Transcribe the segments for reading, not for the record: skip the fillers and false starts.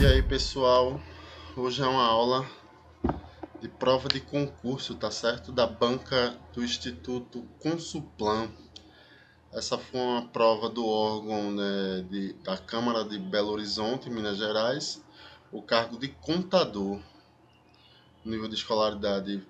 E aí, pessoal, hoje é uma aula de prova de concurso, tá certo? Da banca do Instituto Consulplan. Essa foi uma prova do órgão, né, da Câmara de Belo Horizonte, Minas Gerais, o cargo de contador. O nível de escolaridade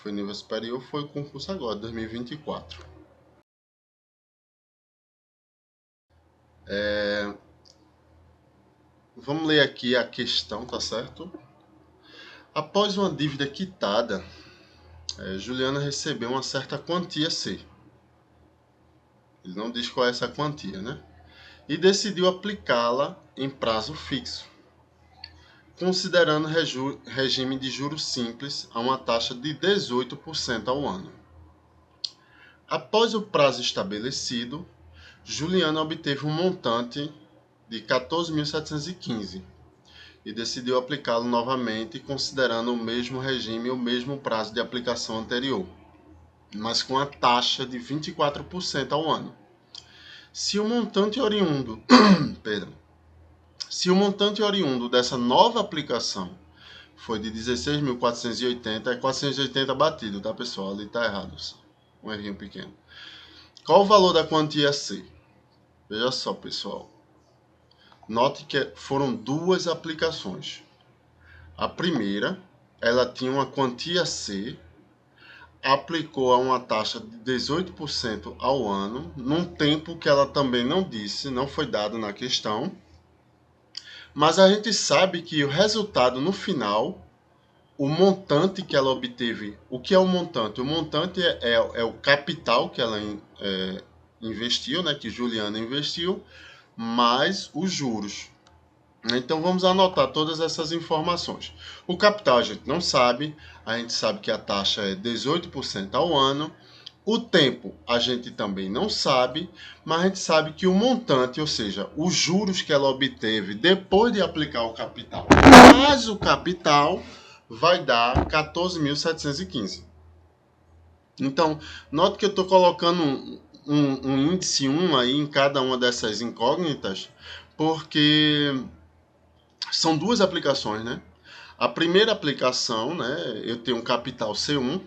foi nível superior, foi o concurso agora, 2024. Vamos ler aqui a questão, tá certo? Após uma dívida quitada, Juliana recebeu uma certa quantia C. Ele não diz qual é essa quantia, né? E decidiu aplicá-la em prazo fixo, considerando regime de juros simples a uma taxa de 18% ao ano. Após o prazo estabelecido, Juliana obteve um montante de 14.715 e decidiu aplicá-lo novamente, considerando o mesmo regime e o mesmo prazo de aplicação anterior, mas com a taxa de 24% ao ano. Se o montante oriundo, Se o montante oriundo dessa nova aplicação foi de 16.480, é 480 batido, tá, pessoal? Ali tá errado, um errinho pequeno. Qual o valor da quantia C? Veja só, pessoal. Note que foram duas aplicações. A primeira, ela tinha uma quantia C, aplicou a uma taxa de 18% ao ano, num tempo que ela também não disse, não foi dado na questão. Mas a gente sabe que o resultado no final, o montante que ela obteve, o que é o montante? O montante é o capital que ela investiu, né, que Juliana investiu, mais os juros. Então vamos anotar todas essas informações. O capital a gente não sabe, a gente sabe que a taxa é 18% ao ano. O tempo a gente também não sabe, mas a gente sabe que o montante, ou seja, os juros que ela obteve depois de aplicar o capital, mais o capital, vai dar 14.715. Então, note que eu estou colocando um índice 1 aí em cada uma dessas incógnitas, porque são duas aplicações, né? A primeira aplicação, né, eu tenho um capital C1,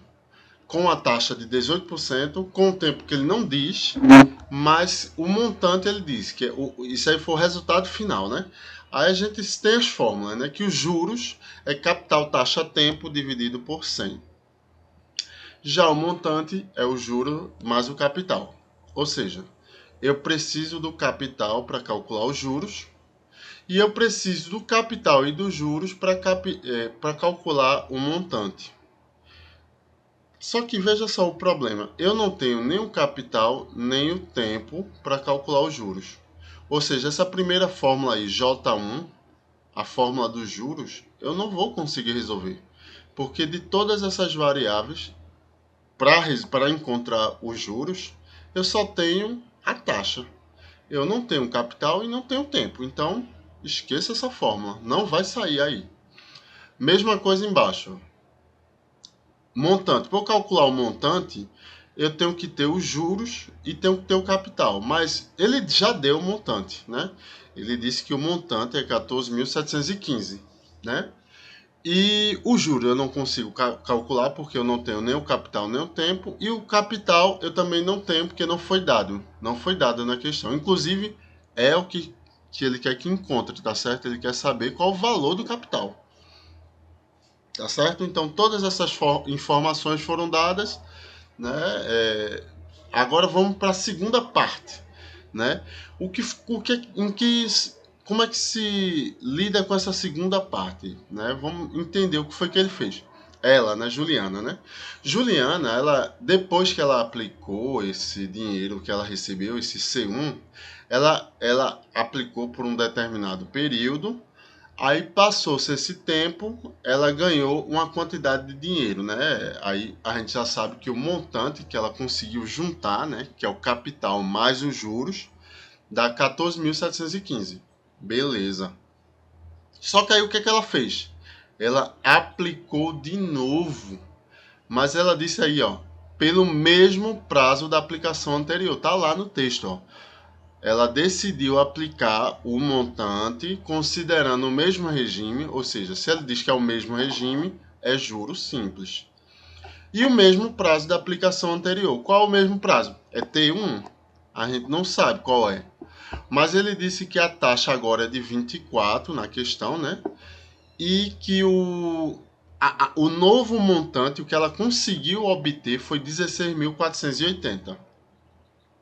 com a taxa de 18%, com o tempo que ele não diz, mas o montante ele diz, que isso aí foi o resultado final, né? Aí a gente tem as fórmulas, né? Que os juros é capital taxa tempo dividido por 100. Já o montante é o juro mais o capital. Ou seja, eu preciso do capital para calcular os juros e eu preciso do capital e dos juros para calcular o montante. Só que veja só o problema, eu não tenho nem o capital, nem o tempo para calcular os juros. Ou seja, essa primeira fórmula aí, J1, a fórmula dos juros, eu não vou conseguir resolver. Porque de todas essas variáveis, para encontrar os juros, eu só tenho a taxa. Eu não tenho capital e não tenho tempo. Então, esqueça essa fórmula, não vai sair aí. Mesma coisa embaixo. Montante. Para eu calcular o montante, eu tenho que ter os juros e tenho que ter o capital. Mas ele já deu o montante, né? Ele disse que o montante é 14.715, né? E o juro eu não consigo calcular porque eu não tenho nem o capital nem o tempo. E o capital eu também não tenho porque não foi dado. Não foi dado na questão. Inclusive, é o que ele quer que encontre, tá certo? Ele quer saber qual o valor do capital. Tá certo? Então, todas essas informações foram dadas, né? Agora vamos para a segunda parte, né? Como é que se lida com essa segunda parte, né? Vamos entender o que foi que ele fez. Ela, né, Juliana, né? Juliana, ela, depois que ela aplicou esse dinheiro que ela recebeu, esse C1, ela aplicou por um determinado período. Aí passou-se esse tempo, ela ganhou uma quantidade de dinheiro, né? Aí a gente já sabe que o montante que ela conseguiu juntar, né, que é o capital mais os juros, dá 14.715. Beleza. Só que aí o que ela fez? Ela aplicou de novo. Mas ela disse aí, ó, pelo mesmo prazo da aplicação anterior. Tá lá no texto, ó. ela decidiu aplicar o montante considerando o mesmo regime, ou seja, se ele diz que é o mesmo regime, é juros simples. E o mesmo prazo da aplicação anterior. Qual é o mesmo prazo? É T1? A gente não sabe qual é. Mas ele disse que a taxa agora é de 24 na questão, né? E que o novo montante, o que ela conseguiu obter foi 16.480.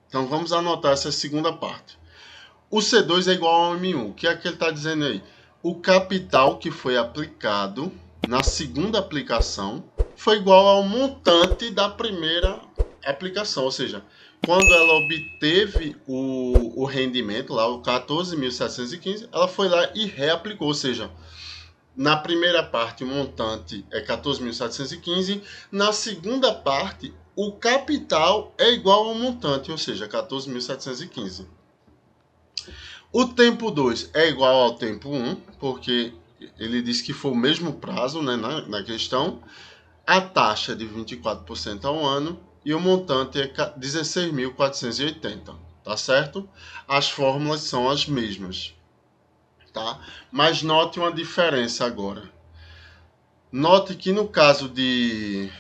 Então vamos anotar essa segunda parte. O C2 é igual ao M1. O que é que ele está dizendo aí? O capital que foi aplicado na segunda aplicação foi igual ao montante da primeira aplicação. Ou seja, quando ela obteve o rendimento, lá o 14.715, ela foi lá e reaplicou. Ou seja, na primeira parte o montante é 14.715, na segunda parte o capital é igual ao montante, ou seja, 14.715. O tempo 2 é igual ao tempo 1, porque ele disse que foi o mesmo prazo, né, na questão. A taxa é de 24% ao ano e o montante é 16.480, tá certo? As fórmulas são as mesmas, tá? Mas note uma diferença agora. Note que no caso de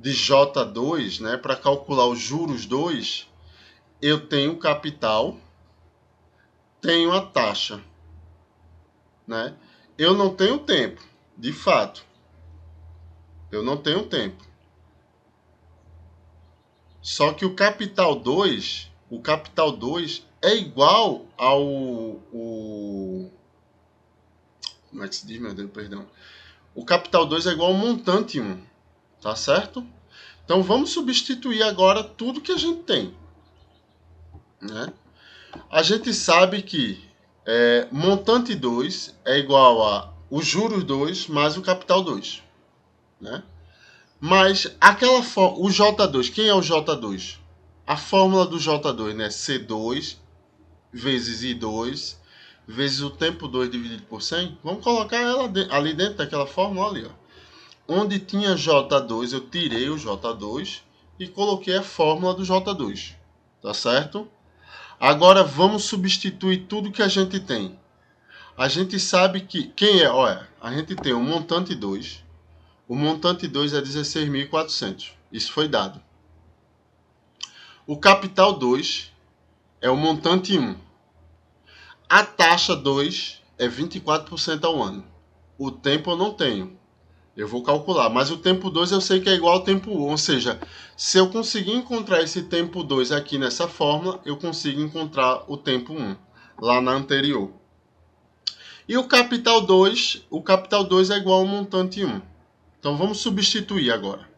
J2, né, para calcular os juros 2, eu tenho o capital, tenho a taxa, né? Eu não tenho tempo, de fato. Eu não tenho tempo. Só que o capital 2 é igual ao como é que se diz, meu Deus, perdão. O capital 2 é igual ao montante 1, tá certo? Então vamos substituir agora tudo que a gente tem, né? A gente sabe que montante 2 é igual a os juros 2 mais o capital 2, né? Mas aquela o J2, quem é o J2? A fórmula do J2, né? C2 vezes I2 vezes o tempo 2 dividido por 100. Vamos colocar ela ali dentro daquela fórmula ali, ó. Onde tinha J2, eu tirei o J2 e coloquei a fórmula do J2, tá certo? Agora vamos substituir tudo que a gente tem. A gente sabe que quem é, olha, a gente tem o montante 2. O montante 2 é 16.400. Isso foi dado. O capital 2 é o montante 1. A taxa 2 é 24% ao ano. O tempo eu não tenho. Eu vou calcular. Mas o tempo 2 eu sei que é igual ao tempo 1. Ou seja, se eu conseguir encontrar esse tempo 2 aqui nessa fórmula, eu consigo encontrar o tempo 1 lá na anterior. E o capital 2 é igual ao montante 1. Então vamos substituir agora.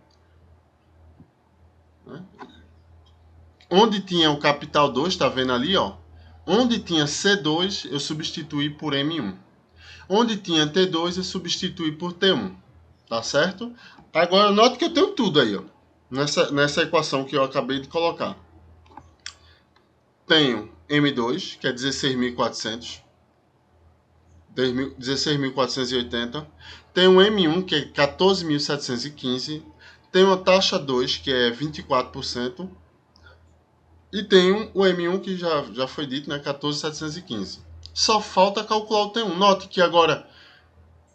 Onde tinha o capital 2, está vendo ali, ó? Onde tinha C2, eu substituí por M1. Onde tinha T2, eu substituí por T1. Tá certo? Agora, note que eu tenho tudo aí, ó. Nessa equação que eu acabei de colocar. Tenho M2, que é 16.400. 16.480. Tenho M1, que é 14.715. Tenho a taxa 2, que é 24%. E tenho o M1 que já foi dito, né? 14.715. Só falta calcular o T1. Note que agora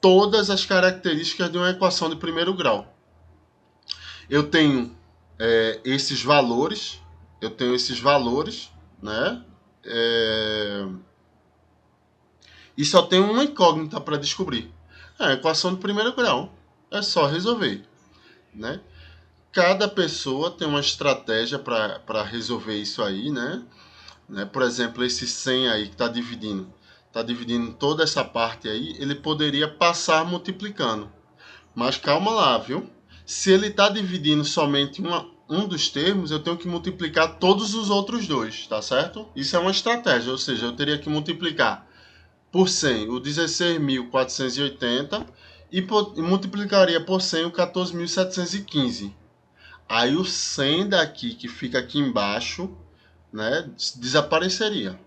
todas as características de uma equação de primeiro grau. Eu tenho esses valores. Né? E só tem uma incógnita para descobrir. É a equação de primeiro grau. É só resolver, né? Cada pessoa tem uma estratégia para resolver isso aí, né? Por exemplo, esse 100 aí que está dividindo toda essa parte aí, ele poderia passar multiplicando. Mas calma lá, viu? Se ele está dividindo somente um dos termos, eu tenho que multiplicar todos os outros dois, tá certo? Isso é uma estratégia, ou seja, eu teria que multiplicar por 100 o 16.480 e multiplicaria por 100 o 14.715. Aí o 100 daqui, que fica aqui embaixo, né, desapareceria,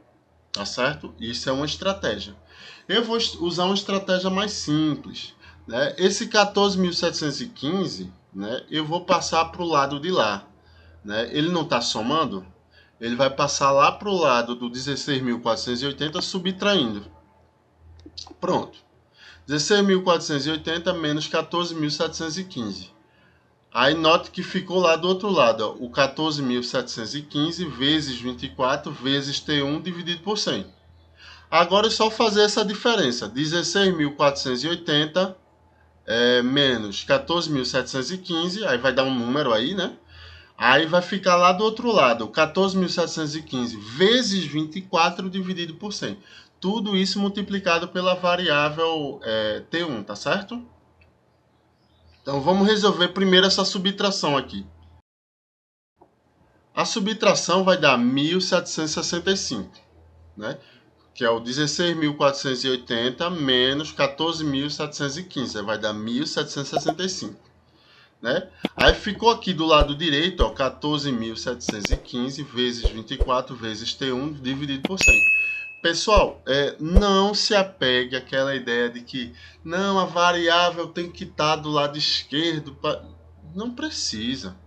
tá certo? Isso é uma estratégia. Eu vou usar uma estratégia mais simples, né? Esse 14.715, né, eu vou passar para o lado de lá, né? Ele não está somando, ele vai passar lá para o lado do 16.480 subtraindo. Pronto. 16.480 menos 14.715. Aí note que ficou lá do outro lado, ó, o 14.715 vezes 24 vezes T1 dividido por 100. Agora é só fazer essa diferença. 16.480 menos 14.715, aí vai dar um número aí, né? Aí vai ficar lá do outro lado, 14.715 vezes 24 dividido por 100. Tudo isso multiplicado pela variável T1, tá certo? Então vamos resolver primeiro essa subtração aqui. A subtração vai dar 1.765, né? Que é o 16.480 menos 14.715, vai dar 1.765. Né? Aí ficou aqui do lado direito, ó, 14.715 vezes 24 vezes T1 dividido por 100. Pessoal, não se apegue àquela ideia de que não, a variável tem que estar do lado esquerdo. Não precisa.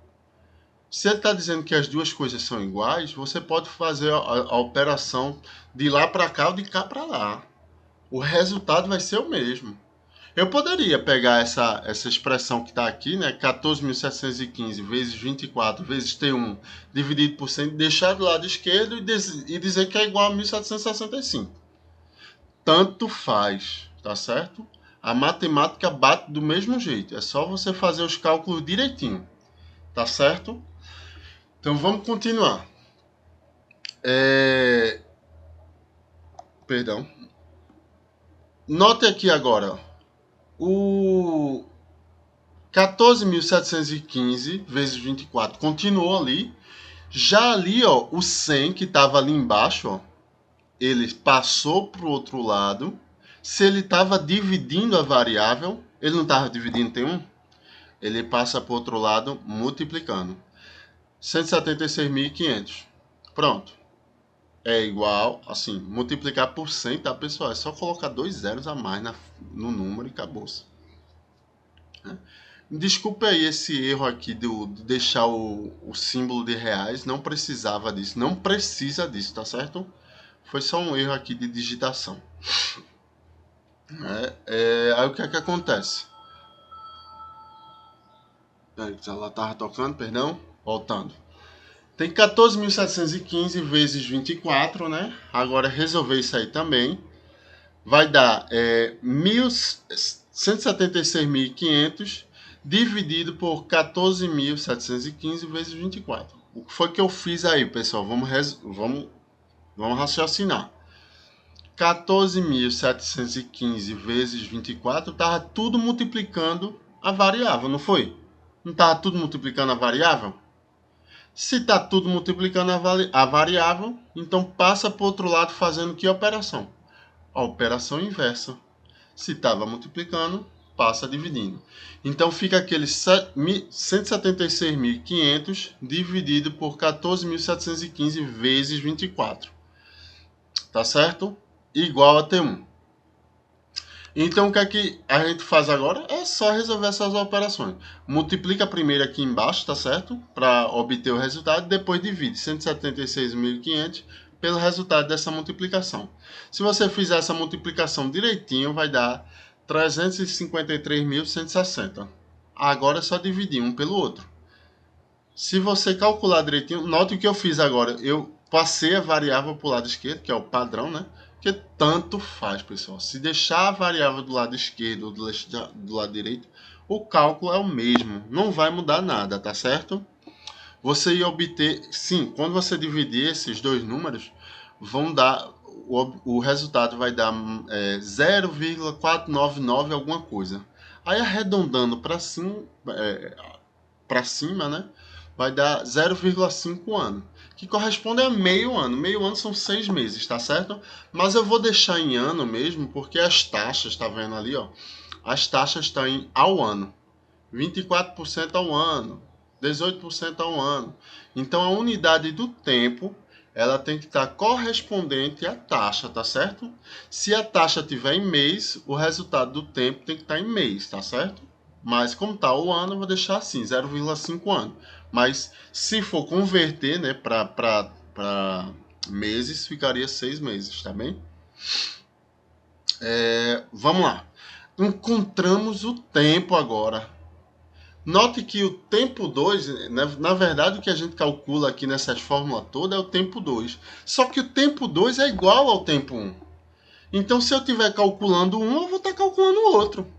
Se ele está dizendo que as duas coisas são iguais, você pode fazer a operação de lá para cá ou de cá para lá. O resultado vai ser o mesmo. Eu poderia pegar essa expressão que está aqui, né, 14.715 vezes 24 vezes T1 dividido por 100, deixar do lado esquerdo e dizer que é igual a 1.765. Tanto faz, tá certo? A matemática bate do mesmo jeito. É só você fazer os cálculos direitinho, tá certo? Então vamos continuar. Perdão. Note aqui agora, o 14.715 vezes 24 continuou ali. Já ali, ó, o 100 que estava ali embaixo, ó, ele passou para o outro lado. Se ele estava dividindo a variável, ele não estava dividindo T1? Ele passa para o outro lado multiplicando. 176.500. Pronto. É igual, assim, multiplicar por 100, tá, pessoal? É só colocar 2 zeros a mais no número e acabou-se. Desculpe aí esse erro aqui de deixar o símbolo de reais. Não precisava disso. Não precisa disso, tá certo? Foi só um erro aqui de digitação. Aí o que é que acontece? Ela estava tocando, perdão. Voltando. Tem 14.715 vezes 24, né? Agora resolver isso aí também. Vai dar 176.500 dividido por 14.715 vezes 24. O que foi que eu fiz aí, pessoal? Vamos raciocinar. 14.715 vezes 24 estava tudo multiplicando a variável, não foi? Não estava tudo multiplicando a variável? Se está tudo multiplicando a variável, então passa para o outro lado fazendo que operação? A operação inversa. Se estava multiplicando, passa dividindo. Então fica aquele 176.500 dividido por 14.715 vezes 24. Tá certo? Igual a T1. Então o que é que a gente faz agora? É só resolver essas operações. Multiplica primeiro aqui embaixo, tá certo? Para obter o resultado. Depois divide 176.500 pelo resultado dessa multiplicação. Se você fizer essa multiplicação direitinho, vai dar 353.160. Agora é só dividir um pelo outro. Se você calcular direitinho, note o que eu fiz agora. Eu passei a variável para o lado esquerdo, que é o padrão, né? Porque tanto faz, pessoal. Se deixar a variável do lado esquerdo ou do lado direito, o cálculo é o mesmo. Não vai mudar nada, tá certo? Você ia obter... Sim, quando você dividir esses dois números, vão dar... O resultado vai dar 0,499 alguma coisa. Aí arredondando para cima, né? Vai dar 0,5 ano, que corresponde a meio ano. Meio ano são 6 meses, tá certo? Mas eu vou deixar em ano mesmo, porque as taxas, tá vendo ali, ó? As taxas estão ao ano. 24% ao ano, 18% ao ano. Então a unidade do tempo, ela tem que estar correspondente à taxa, tá certo? Se a taxa tiver em mês, o resultado do tempo tem que estar em mês, tá certo? Mas como está o ano, eu vou deixar assim, 0,5 ano. Mas se for converter, né, para para meses, ficaria 6 meses, tá bem? Vamos lá. Encontramos o tempo agora. Note que o tempo 2, na verdade, o que a gente calcula aqui nessas fórmulas todas é o tempo 2. Só que o tempo 2 é igual ao tempo 1. Então, se eu estiver calculando um, eu vou estar calculando o outro,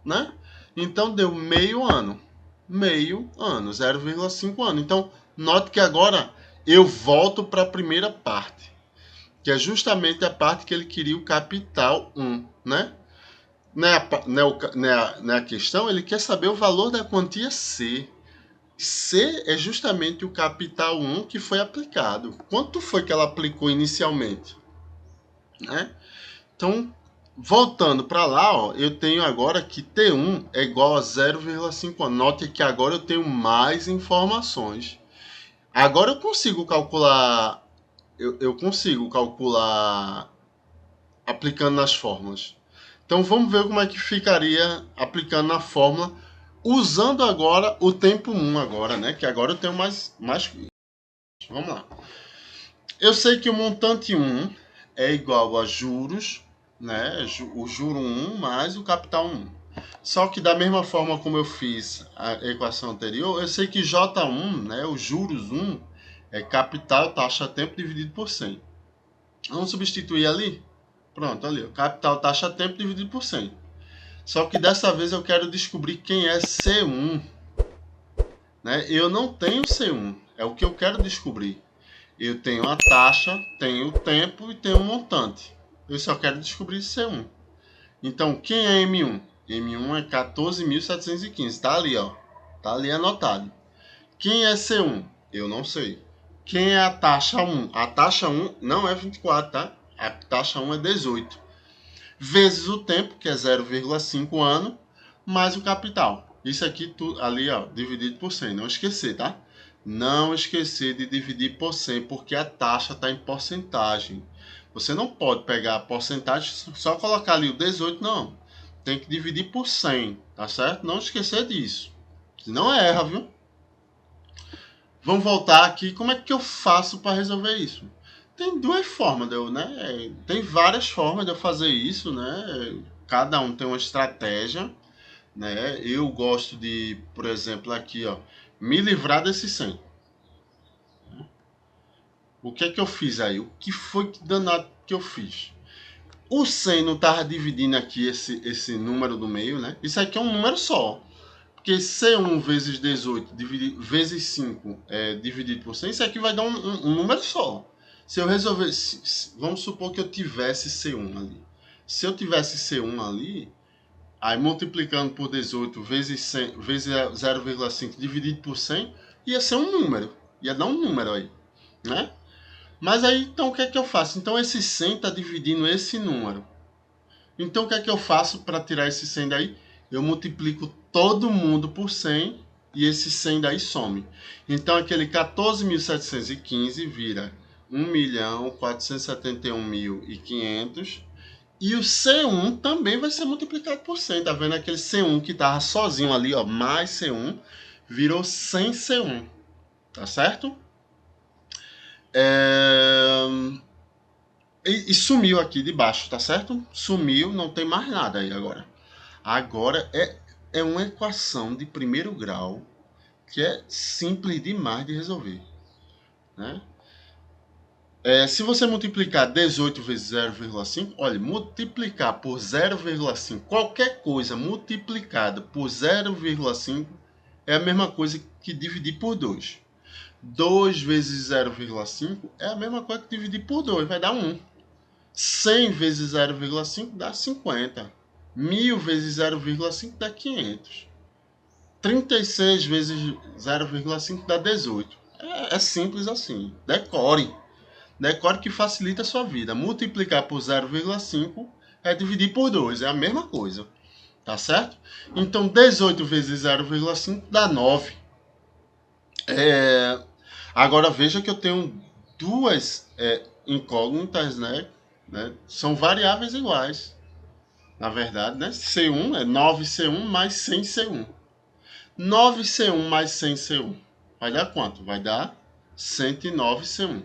né? Então, deu meio ano. Meio ano, 0,5 ano. Então, note que agora eu volto para a primeira parte, que é justamente a parte que ele queria o capital 1, né? Não é a questão, ele quer saber o valor da quantia C. C é justamente o capital 1 que foi aplicado. Quanto foi que ela aplicou inicialmente? Né? Então, voltando para lá, ó, eu tenho agora que T1 é igual a 0,5. Note que agora eu tenho mais informações. Agora eu consigo calcular, eu consigo calcular aplicando nas fórmulas. Então vamos ver como é que ficaria aplicando na fórmula, usando agora o tempo 1 agora, né? Que agora eu tenho mais. Vamos lá. Eu sei que o montante 1 é igual a juros, né? O juro 1 mais o capital 1. Só que da mesma forma como eu fiz a equação anterior, eu sei que J1, né, o juros 1, é capital taxa tempo dividido por 100. Vamos substituir ali? Pronto, ali. Capital taxa tempo dividido por 100. Só que dessa vez eu quero descobrir quem é C1. Né? Eu não tenho C1. É o que eu quero descobrir. Eu tenho a taxa, tenho o tempo e tenho o montante. Eu só quero descobrir C1. Então, quem é M1? M1 é 14.715. Está ali, ó. Está ali anotado. Quem é C1? Eu não sei. Quem é a taxa 1? A taxa 1 não é 24, tá? A taxa 1 é 18. Vezes o tempo, que é 0,5 ano, mais o capital. Isso aqui ali, ó, dividido por 100. Não esquecer, tá? Não esquecer de dividir por 100, porque a taxa está em porcentagem. Você não pode pegar a porcentagem só colocar ali o 18, não. Tem que dividir por 100, tá certo? Não esquecer disso. Senão erra, viu? Vamos voltar aqui. Como é que eu faço para resolver isso? Tem duas formas, né? Tem várias formas de eu fazer isso, né? Cada um tem uma estratégia, né? Eu gosto de, por exemplo, aqui, ó, me livrar desse 100. O que é que eu fiz aí? O que foi que danado que eu fiz? O 100 não estava dividindo aqui esse número do meio, né? Isso aqui é um número só. Porque C1 vezes 18 vezes 5 dividido por 100, isso aqui vai dar um número só. Se eu resolver, vamos supor que eu tivesse C1 ali. Se eu tivesse C1 ali, aí multiplicando por 18 vezes 100, vezes 0,5 dividido por 100, ia ser um número. Ia dar um número aí, né? Mas aí, então, o que é que eu faço? Então, esse 100 está dividindo esse número. Então, o que é que eu faço para tirar esse 100 daí? Eu multiplico todo mundo por 100 e esse 100 daí some. Então, aquele 14.715 vira 1.471.500 e o C1 também vai ser multiplicado por 100. Tá vendo aquele C1 que estava sozinho ali, ó, mais C1, virou 100 C1. Tá certo? E sumiu aqui de baixo, tá certo? Sumiu, não tem mais nada aí agora. Agora é uma equação de primeiro grau que é simples demais de resolver, né? Se você multiplicar 18 vezes 0,5, olha, multiplicar por 0,5, qualquer coisa multiplicada por 0,5 é a mesma coisa que dividir por 2. 2 vezes 0,5 é a mesma coisa que dividir por 2, vai dar 1. 100 vezes 0,5 dá 50. 1000 vezes 0,5 dá 500. 36 vezes 0,5 dá 18. É simples assim. Decore. Decore que facilita a sua vida. Multiplicar por 0,5 é dividir por 2. É a mesma coisa. Tá certo? Então, 18 vezes 0,5 dá 9. Agora, veja que eu tenho duas incógnitas, né? São variáveis iguais. Na verdade, né? C1 é 9C1 mais 100C1. 9C1 mais 100C1 vai dar quanto? Vai dar 109C1.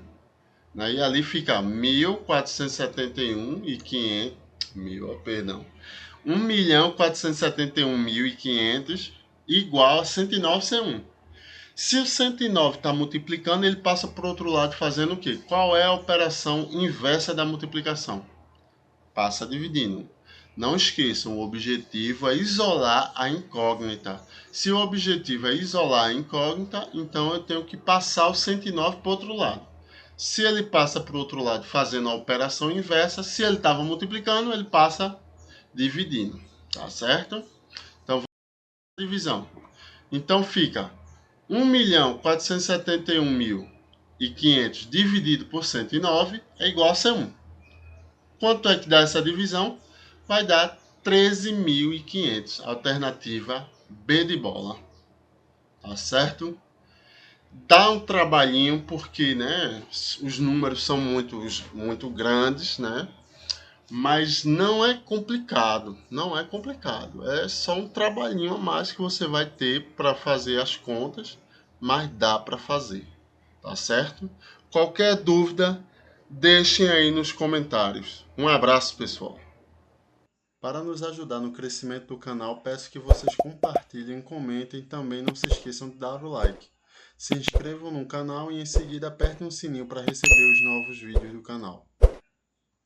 Né? E ali fica 1.471.500, perdão, 1.471.500 igual a 109C1. Se o 109 está multiplicando, ele passa para o outro lado fazendo o quê? Qual é a operação inversa da multiplicação? Passa dividindo. Não esqueçam, o objetivo é isolar a incógnita. Se o objetivo é isolar a incógnita, então eu tenho que passar o 109 para o outro lado. Se ele passa para o outro lado fazendo a operação inversa, se ele estava multiplicando, ele passa dividindo. Tá certo? Então, divisão. Então fica 1.471.500 dividido por 109 é igual a C1. Quanto é que dá essa divisão? Vai dar 13.500. Alternativa B de bola. Tá certo? Dá um trabalhinho porque, né, os números são muito grandes, né? Mas não é complicado, não é complicado. É só um trabalhinho a mais que você vai ter para fazer as contas, mas dá para fazer, tá certo? Qualquer dúvida, deixem aí nos comentários. Um abraço, pessoal. Para nos ajudar no crescimento do canal, peço que vocês compartilhem, comentem e também não se esqueçam de dar o like. Se inscrevam no canal e em seguida apertem o sininho para receber os novos vídeos do canal.